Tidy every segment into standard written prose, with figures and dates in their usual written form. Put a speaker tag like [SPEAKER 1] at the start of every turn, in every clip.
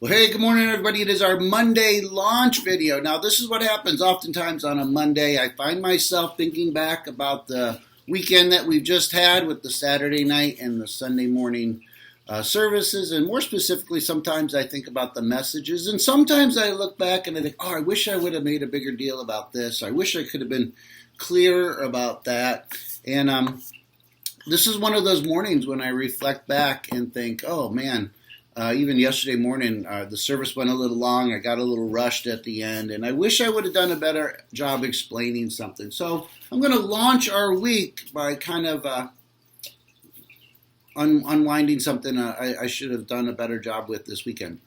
[SPEAKER 1] Well, hey, good morning, everybody. It is our Monday launch video. Now, this is what happens oftentimes on a Monday. I find myself thinking back about the weekend that we've just had with the Saturday night and the Sunday morning services. And more specifically, sometimes I think about the messages. And sometimes I look back and I think, oh, I wish I would have made a bigger deal about this. I wish I could have been clearer about that. And this is one of those mornings when I reflect back and think, oh, man. Even yesterday morning, the service went a little long. I got a little rushed at the end, and I wish I would have done a better job explaining something. So I'm going to launch our week by kind of unwinding something I should have done a better job with this weekend.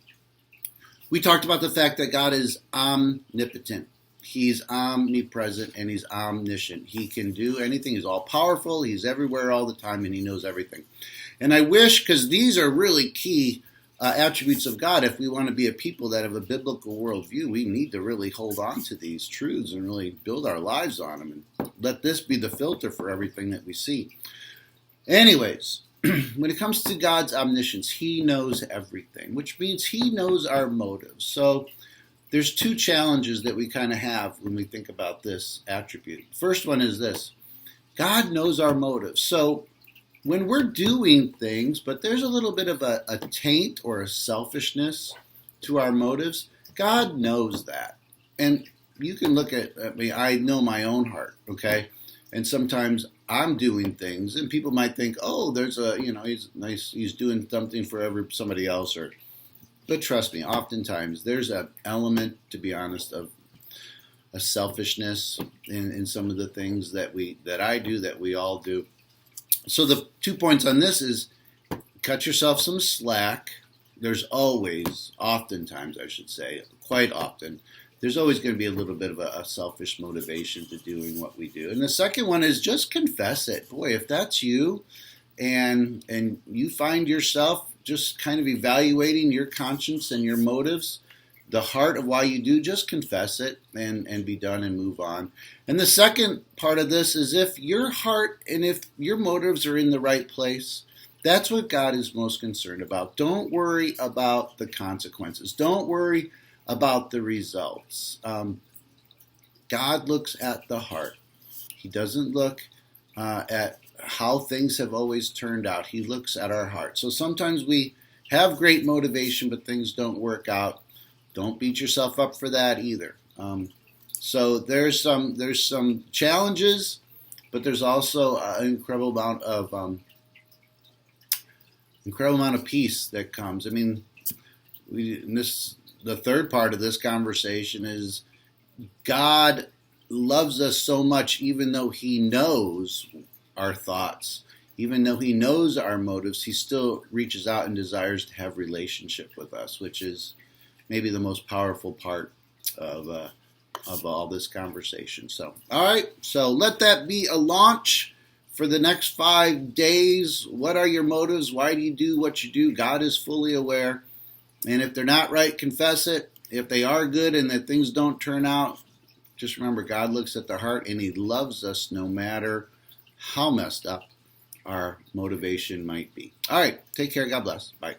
[SPEAKER 1] We talked about the fact that God is omnipotent. He's omnipresent, and He's omniscient. He can do anything. He's all-powerful. He's everywhere all the time, and He knows everything. And I wish, because these are really key attributes of God. If we want to be a people that have a biblical worldview, we need to really hold on to these truths and really build our lives on them and let this be the filter for everything that we see. Anyways, when it comes to God's omniscience, He knows everything, which means He knows our motives. So there's two challenges that we kind of have when we think about this attribute. First one is this: God knows our motives. So when we're doing things, but there's a little bit of a taint or a selfishness to our motives, God knows that. And you can look at me, I know my own heart, okay? And sometimes I'm doing things, and people might think, oh, there's he's nice, he's doing something for somebody else. But trust me, oftentimes there's an element, to be honest, of a selfishness in some of the things that I do, that we all do. So the 2 points on this is cut yourself some slack. There's always, oftentimes I should say, quite often, there's always going to be a little bit of a selfish motivation to doing what we do. And the second one is just confess it. Boy, if that's you and you find yourself just kind of evaluating your conscience and your motives, the heart of why you do, just confess it and be done and move on. And the second part of this is if your heart and if your motives are in the right place, that's what God is most concerned about. Don't worry about the consequences. Don't worry about the results. God looks at the heart. He doesn't look at how things have always turned out. He looks at our heart. So sometimes we have great motivation, but things don't work out. Don't beat yourself up for that either. So there's some challenges, but there's also an incredible amount of peace that comes. I mean, the third part of this conversation is God loves us so much, even though He knows our thoughts, even though He knows our motives, He still reaches out and desires to have relationship with us, which is maybe the most powerful part of all this conversation. So, all right. So let that be a launch for the next 5 days. What are your motives? Why do you do what you do? God is fully aware. And if they're not right, confess it. If they are good and that things don't turn out, just remember God looks at the heart and He loves us no matter how messed up our motivation might be. All right. Take care. God bless. Bye.